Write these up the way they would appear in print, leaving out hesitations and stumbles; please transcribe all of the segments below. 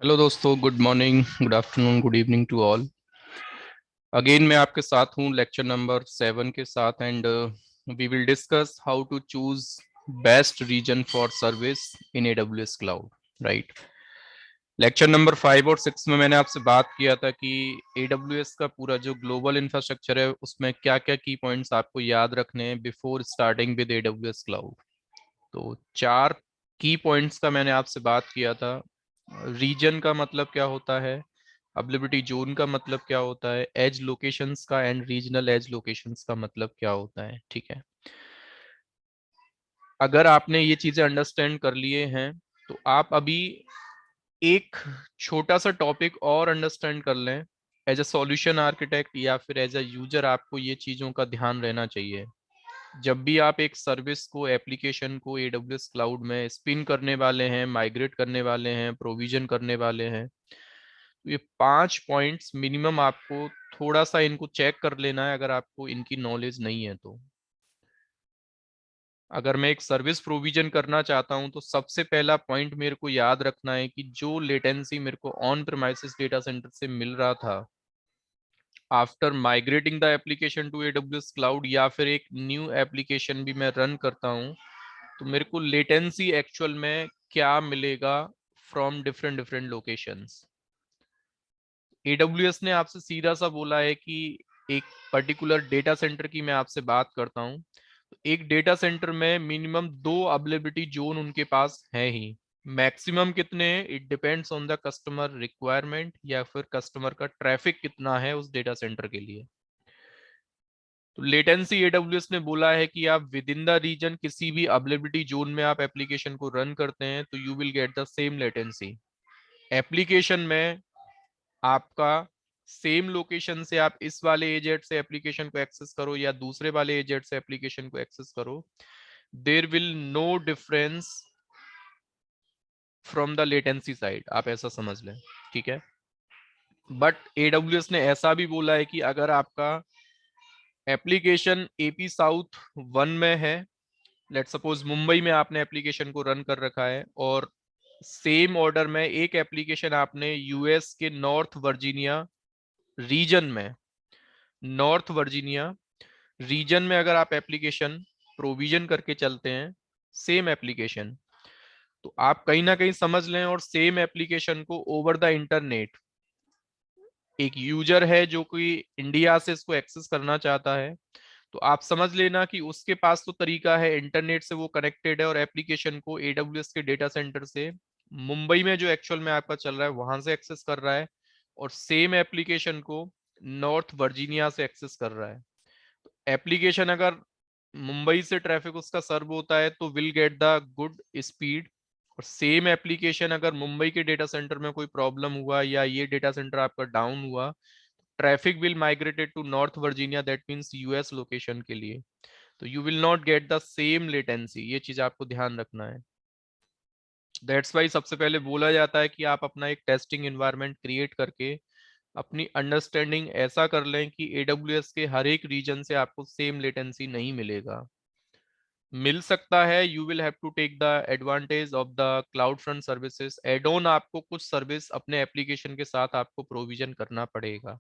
Hello दोस्तों, good morning, good afternoon, good evening to all. Again मैं आपके साथ हूँ लेक्चर नंबर 7 के साथ and we will discuss how to choose best region for service in AWS cloud. Right. Lecture number 5 और 6 में मैंने आपसे बात किया था कि एडब्ल्यूएस का पूरा जो ग्लोबल इंफ्रास्ट्रक्चर है उसमें क्या क्या की पॉइंट्स आपको याद रखने हैं before starting with AWS cloud. तो 4 की पॉइंट्स का मैंने आपसे बात किया था। रीजन का मतलब क्या होता है, अवेलेबिलिटी जोन का मतलब क्या होता है, एज लोकेशंस का एंड रीजनल एज लोकेशंस का मतलब क्या होता है। ठीक है, अगर आपने ये चीजें अंडरस्टैंड कर लिए हैं तो आप अभी एक छोटा सा टॉपिक और अंडरस्टैंड कर लें। एज अ सॉल्यूशन आर्किटेक्ट या फिर एज अ यूजर आपको ये चीजों का ध्यान रहना चाहिए। जब भी आप एक सर्विस को, एप्लीकेशन को एडब्ल्यूएस क्लाउड में स्पिन करने वाले हैं, माइग्रेट करने वाले हैं, प्रोविजन करने वाले हैं, तो ये 5 पॉइंट्स मिनिमम आपको थोड़ा सा इनको चेक कर लेना है अगर आपको इनकी नॉलेज नहीं है तो। अगर मैं एक सर्विस प्रोविजन करना चाहता हूं तो सबसे पहला पॉइंट मेरे को याद रखना है कि जो लेटेंसी मेरे को ऑन प्रेमाइसिस डेटा सेंटर से मिल रहा था after migrating the application to AWS cloud, या फिर एक न्यू एप्लीकेशन भी मैं रन करता हूं, तो मेरे को लेटेंसी एक्चुअल में क्या मिलेगा from different different locations. AWS ने आपसे सीधा सा बोला है कि एक पर्टिकुलर डेटा सेंटर की मैं आपसे बात करता हूं, तो एक डेटा सेंटर में मिनिमम 2 अवेलेबिलिटी जोन उनके पास है ही। मैक्सिमम कितने, it depends on the customer requirement या फिर कस्टमर का ट्रैफिक कितना है उस डेटा सेंटर के लिए। तो लेटेंसी एडब्ल्यूएस ने बोला है कि आप विद इन द रीजन किसी भी अवेलेबिलिटी जोन में आप एप्लीकेशन को रन करते हैं तो you will get the same latency. Application में आपका सेम लोकेशन से आप इस वाले एजेट से एप्लीकेशन को एक्सेस करो या दूसरे वाले एजेट से एप्लीकेशन को एक्सेस करो, there will no difference from the latency side, आप ऐसा समझ लें। ठीक है, बट एडब्ल्यूएस ने ऐसा भी बोला है कि अगर आपका एप्लीकेशन एपी साउथ 1 में है, लेट सपोज मुंबई में आपने एप्लीकेशन को रन कर रखा है, और सेम ऑर्डर में एक एप्लीकेशन आपने यूएस के नॉर्थ वर्जीनिया रीजन में, नॉर्थ वर्जीनिया रीजन में अगर आप एप्लीकेशन प्रोविजन करके चलते हैं, सेम एप्लीकेशन, तो आप कहीं ना कहीं समझ लें, और सेम एप्लीकेशन को ओवर द इंटरनेट एक यूजर है जो कि इंडिया से इसको एक्सेस करना चाहता है, तो आप समझ लेना कि उसके पास तो तरीका है, इंटरनेट से वो कनेक्टेड है और एप्लीकेशन को एडब्ल्यूएस के डेटा सेंटर से मुंबई में जो एक्चुअल में आपका चल रहा है वहां से एक्सेस कर रहा है, और सेम एप्लीकेशन को नॉर्थ वर्जीनिया से एक्सेस कर रहा है। एप्लीकेशन अगर मुंबई से ट्रैफिक उसका सर्व होता है तो will get the good speed, और सेम एप्लीकेशन अगर मुंबई के डेटा सेंटर में कोई प्रॉब्लम हुआ या ये डेटा सेंटर आपका डाउन हुआ, traffic will migrated to North Virginia, that means US location के लिए, तो you will not get the same latency. ये चीज आपको ध्यान रखना है। दैट्स वाई सबसे पहले बोला जाता है कि आप अपना एक टेस्टिंग एनवायरनमेंट क्रिएट करके अपनी अंडरस्टैंडिंग ऐसा कर लें कि एडब्ल्यूएस के हर एक रीजन से आपको सेम लेटेंसी नहीं मिलेगा। मिल सकता है, you will have to take the advantage of the CloudFront services add on, आपको कुछ सर्विस अपने एप्लीकेशन के साथ आपको प्रोविजन करना पड़ेगा।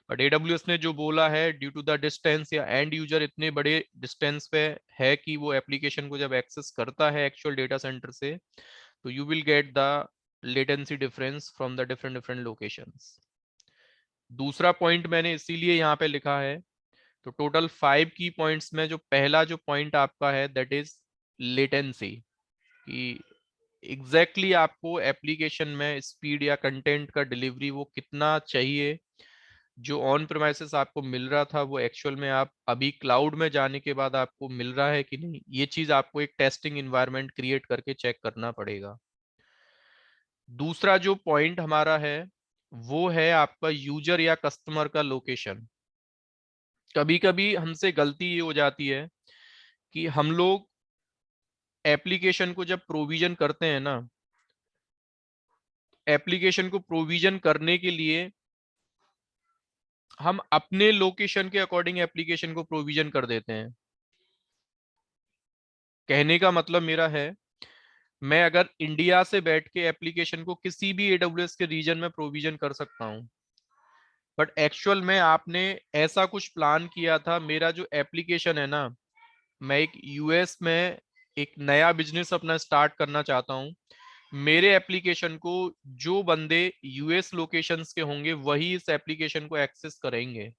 बट एडब्ल्यूएस ने जो बोला है, ड्यू टू द डिस्टेंस या एंड यूजर इतने बड़े डिस्टेंस पे है कि वो एप्लीकेशन को जब एक्सेस करता है एक्चुअल डेटा सेंटर से, तो you will get the latency difference from the different different locations. दूसरा पॉइंट मैंने इसीलिए यहाँ पे लिखा है, तो टोटल 5 की पॉइंट्स में जो पहला जो पॉइंट आपका है दैट इज लेटेंसी, कि एग्जैक्टली आपको एप्लीकेशन में स्पीड या कंटेंट का डिलीवरी वो कितना चाहिए, जो ऑन प्रेमाइसेस आपको मिल रहा था वो एक्चुअल में आप अभी क्लाउड में जाने के बाद आपको मिल रहा है कि नहीं। ये चीज आपको एक टेस्टिंग इन्वायरमेंट क्रिएट करके चेक करना पड़ेगा। दूसरा जो पॉइंट हमारा है वो है आपका यूजर या कस्टमर का लोकेशन। कभी कभी हमसे गलती ये हो जाती है कि हम लोग एप्लीकेशन को जब प्रोविजन करते हैं ना, एप्लीकेशन को प्रोविजन करने के लिए हम अपने लोकेशन के अकॉर्डिंग एप्लीकेशन को प्रोविजन कर देते हैं। कहने का मतलब मेरा है, मैं अगर इंडिया से बैठ के एप्लीकेशन को किसी भी एडब्ल्यूएस के रीजन में प्रोविजन कर सकता हूं, बट एक्चुअल में आपने ऐसा कुछ प्लान किया था। मेरा जो एप्लीकेशन है ना, मैं एक यूएस में एक नया बिजनेस अपना स्टार्ट करना चाहता हूं। मेरे एप्लीकेशन को जो बंदे यूएस लोकेशंस के होंगे वही इस एप्लीकेशन को एक्सेस करेंगे।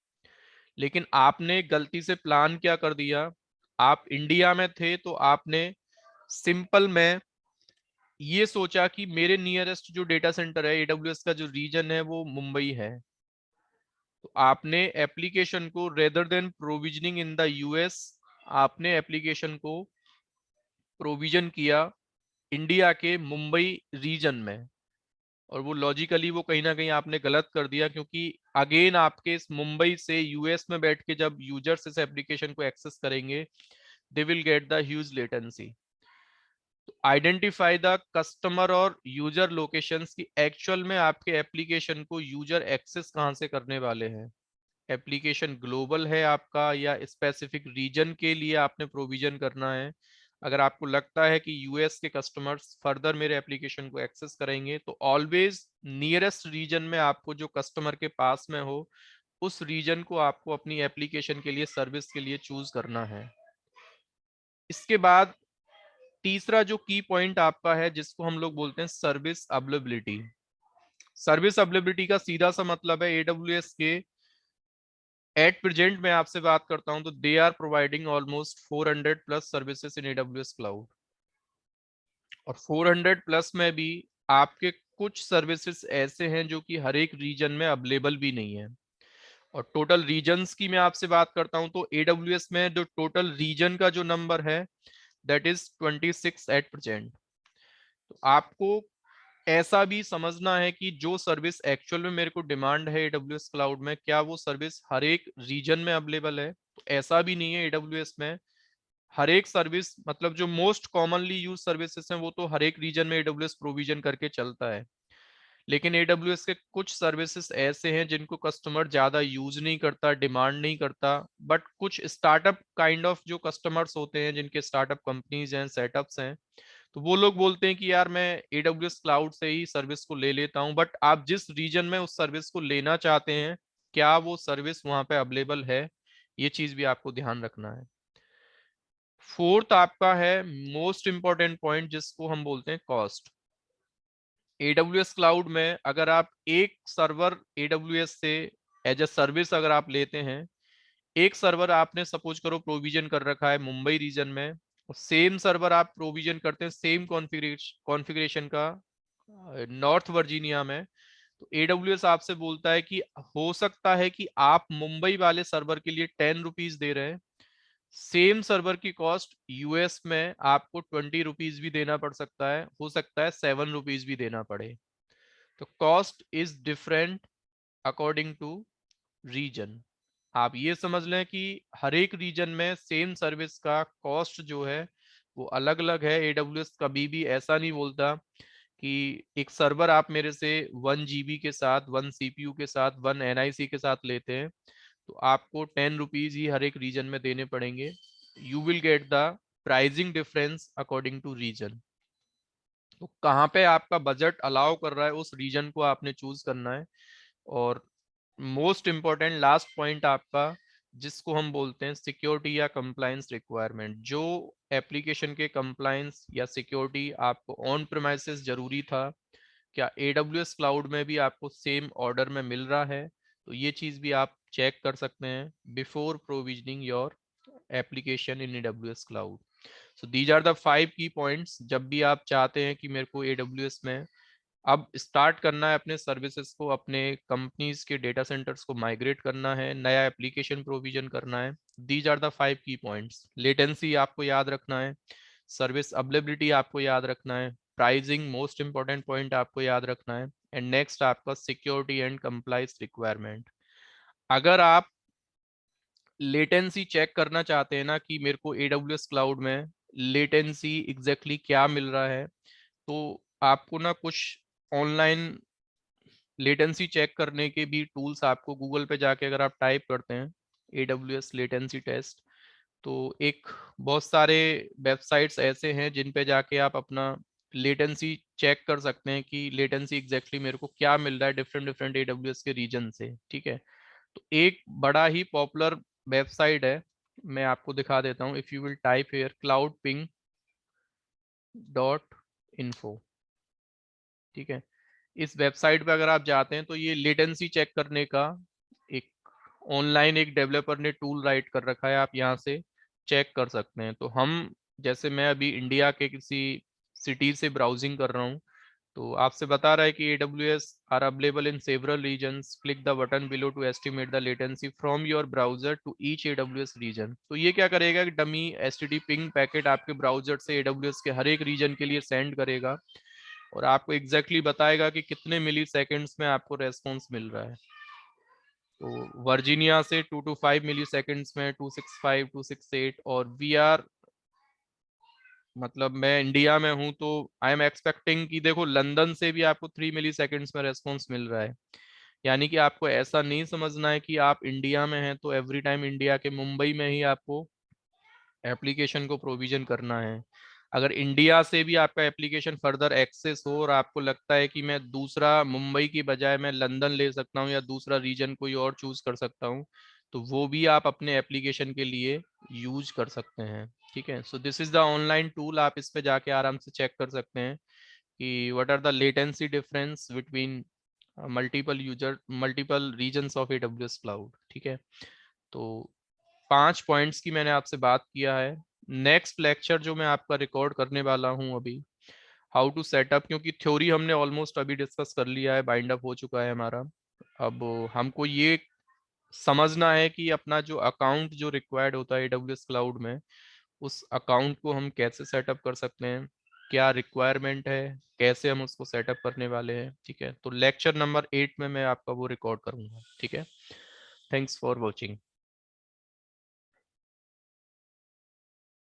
लेकिन आपने गलती से प्लान क्या कर दिया, आप इंडिया में थे तो आपने सिंपल में ये सोचा कि मेरे नियरेस्ट जो डेटा सेंटर है, एडब्ल्यूएस का जो रीजन है वो मुंबई है। तो आपने एप्लीकेशन को rather than provisioning in the US, आपने एप्लीकेशन को प्रोविजन किया इंडिया के मुंबई रीजन में। और वो लॉजिकली वो कहीं ना कहीं आपने गलत कर दिया, क्योंकि अगेन आपके इस मुंबई से यूएस में बैठ के जब यूजर्स इस एप्लीकेशन को एक्सेस करेंगे, they will get the huge latency. Identify the customer और यूजर लोकेशंस की एक्चुअल में आपके एप्लीकेशन को यूजर एक्सेस कहां से करने वाले हैं। एप्लीकेशन ग्लोबल है आपका या स्पेसिफिक रीजन के लिए आपने प्रोविजन करना है। अगर आपको लगता है कि यूएस के कस्टमर्स फर्दर मेरे एप्लीकेशन को एक्सेस करेंगे, तो ऑलवेज नियरेस्ट रीजन में आपको जो कस्टमर के पास में हो, उस रीजन को आपको अपनी एप्लीकेशन के लिए, सर्विस के लिए चूज करना है। इसके बाद तीसरा जो की पॉइंट आपका है, जिसको हम लोग बोलते हैं सर्विस अवेलेबिलिटी। सर्विस अवेलेबिलिटी का सीधा सा मतलब है एडब्ल्यूएस के एट प्रेजेंट मैं आपसे बात करता हूं तो they are providing almost 400 plus services in AWS cloud. और 400 प्लस में भी आपके कुछ सर्विसेज ऐसे हैं जो कि हर एक रीजन में अवेलेबल भी नहीं है। और टोटल रीजन्स की मैं आपसे बात करता हूं तो एडब्ल्यूएस में जो टोटल रीजन का जो नंबर है, दैट इज 26 एट प्रेजेंट। तो आपको ऐसा भी समझना है कि जो सर्विस एक्चुअल में मेरे को डिमांड है एडब्ल्यूएस क्लाउड में, क्या वो सर्विस हर एक रीजन में अवेलेबल है। तो ऐसा भी नहीं है, एडब्ल्यूएस में हर एक सर्विस, मतलब जो मोस्ट कॉमनली यूज सर्विसेज हैं वो तो हर एक रीजन में एडब्ल्यूएस प्रोविजन करके चलता है। लेकिन एडब्ल्यूएस के कुछ सर्विसेज ऐसे हैं जिनको कस्टमर ज्यादा यूज नहीं करता, डिमांड नहीं करता, बट कुछ स्टार्टअप काइंड ऑफ जो कस्टमर्स होते हैं, जिनके स्टार्टअप कंपनीज हैं, सेटअप्स हैं, तो वो लोग बोलते हैं कि यार मैं एडब्ल्यूएस क्लाउड से ही सर्विस को ले लेता हूं। बट आप जिस रीजन में उस सर्विस को लेना चाहते हैं, क्या वो सर्विस वहां पे अवेलेबल है, ये चीज भी आपको ध्यान रखना है। फोर्थ आपका है मोस्ट इंपॉर्टेंट पॉइंट, जिसको हम बोलते हैं कॉस्ट। एडब्ल्यूएस क्लाउड में अगर आप एक सर्वर एडब्ल्यूएस से एज ए सर्विस अगर आप लेते हैं, एक सर्वर आपने सपोज करो प्रोविजन कर रखा है मुंबई रीजन में, और सेम सर्वर आप प्रोविजन करते हैं सेम कॉन्फ़िगरेशन का नॉर्थ वर्जीनिया में, तो एडब्ल्यूएस आपसे बोलता है कि हो सकता है कि आप मुंबई वाले सर्वर के लिए 10 रुपीज दे रहे हैं, सेम सर्वर की कॉस्ट यूएस में आपको 20 रुपीज भी देना पड़ सकता है, हो सकता है 7 रुपीज भी देना पड़े। तो cost is different according to region. आप ये समझ लें कि हर एक रीजन में सेम सर्विस का कॉस्ट जो है वो अलग अलग है। एडब्ल्यूएस कभी भी ऐसा नहीं बोलता कि एक सर्वर आप मेरे से 1 GB के साथ, 1 CPU के साथ, 1 NIC के साथ लेते हैं तो आपको 10 रुपीज ही हर एक रीजन में देने पड़ेंगे। You will get the pricing difference according to region. तो कहाँ पे आपका बजट अलाउ कर रहा है उस रीजन को आपने चूज करना है। और मोस्ट इंपॉर्टेंट लास्ट पॉइंट आपका, जिसको हम बोलते हैं सिक्योरिटी या कंप्लायंस रिक्वायरमेंट, जो एप्लीकेशन के कंप्लायंस या सिक्योरिटी आपको ऑन प्रेमाइसेस जरूरी था, क्या एडब्ल्यूएस क्लाउड में भी आपको सेम ऑर्डर में मिल रहा है। तो ये चीज भी आप चेक कर सकते हैं before provisioning your application in AWS cloud. So these are the 5 key points. जब भी आप चाहते हैं कि मेरे को एडब्ल्यूएस में अब स्टार्ट करना है अपने सर्विसेज को, अपने कंपनीज के डेटा सेंटर्स को माइग्रेट करना है, नया एप्लीकेशन प्रोविजन करना है, these are the 5 key points. Latency आपको याद रखना है, सर्विस अवेलेबिलिटी आपको याद रखना है, प्राइसिंग मोस्ट इंपॉर्टेंट पॉइंट आपको याद रखना है, एंड नेक्स्ट आपका सिक्योरिटी एंड कंप्लाइंस रिक्वायरमेंट। अगर आप लेटेंसी चेक करना चाहते हैं ना कि मेरे को एडब्ल्यूएस क्लाउड में लेटेंसी एग्जैक्टली क्या मिल रहा है, तो आपको ना कुछ ऑनलाइन लेटेंसी चेक करने के भी टूल्स आपको गूगल पे जाके अगर आप टाइप करते हैं AWS लेटेंसी टेस्ट, तो एक बहुत सारे वेबसाइट्स ऐसे हैं जिन पे जाके आप अपना लेटेंसी चेक कर सकते हैं कि लेटेंसी एग्जैक्टली मेरे को क्या मिल रहा है डिफरेंट डिफरेंट AWS के रीजन से, ठीक है। तो एक बड़ा ही पॉपुलर वेबसाइट है, मैं आपको दिखा देता हूँ। If you will type hair cloudping.info, ठीक है। इस वेबसाइट पे अगर आप जाते हैं तो ये लेटेंसी चेक करने का एक ऑनलाइन एक डेवलपर ने टूल राइट कर रखा है, आप यहाँ से चेक कर सकते हैं। तो हम, जैसे मैं अभी इंडिया के किसी सिटी से ब्राउजिंग कर रहा हूँ, तो आपसे बता रहा है कि AWS are available in several regions, click the button below to estimate the latency from your browser to each AWS region. तो ये क्या करेगा कि डमी HTTP पिंग पैकेट आपके ब्राउजर से AWS के हर एक रीजन के लिए सेंड करेगा और आपको एग्जैक्टली बताएगा कि कितने मिली सेकेंड्स में आपको रेस्पॉन्स मिल रहा है। तो वर्जीनिया से 2 to 5 मिली सेकेंड्स में, 265, 268, और वी आर, मतलब मैं इंडिया में हूं तो आई एम एक्सपेक्टिंग कि देखो लंदन से भी आपको 3 मिली सेकेंड्स में रेस्पॉन्स मिल रहा है। यानी कि आपको ऐसा नहीं समझना है कि आप इंडिया में हैं तो एवरी टाइम इंडिया के मुंबई में ही आपको एप्लीकेशन को प्रोविजन करना है। अगर इंडिया से भी आपका एप्लीकेशन फर्दर एक्सेस हो और आपको लगता है कि मैं दूसरा मुंबई की बजाय मैं लंदन ले सकता हूँ या दूसरा रीजन कोई और चूज कर सकता हूँ, तो वो भी आप अपने एप्लीकेशन के लिए यूज कर सकते हैं, ठीक है। So this is the online tool, आप इस पे जाके आराम से चेक कर सकते हैं कि what are the latency difference between multiple regions of AWS cloud, ठीक है। तो 5 पॉइंट्स की मैंने आपसे बात किया है। नेक्स्ट लेक्चर जो मैं आपका रिकॉर्ड करने वाला हूं अभी, हाउ टू सेटअप, क्योंकि थ्योरी हमने ऑलमोस्ट अभी डिस्कस कर लिया है, बाइंड अप हो चुका है हमारा। अब हमको ये समझना है कि अपना जो अकाउंट जो रिक्वायर्ड होता है AWS क्लाउड में, उस अकाउंट को हम कैसे सेटअप कर सकते हैं, क्या रिक्वायरमेंट है, कैसे हम उसको सेटअप करने वाले हैं, ठीक है। तो लेक्चर नंबर 8 में मैं आपका वो रिकॉर्ड करूंगा, ठीक है। Thanks for watching.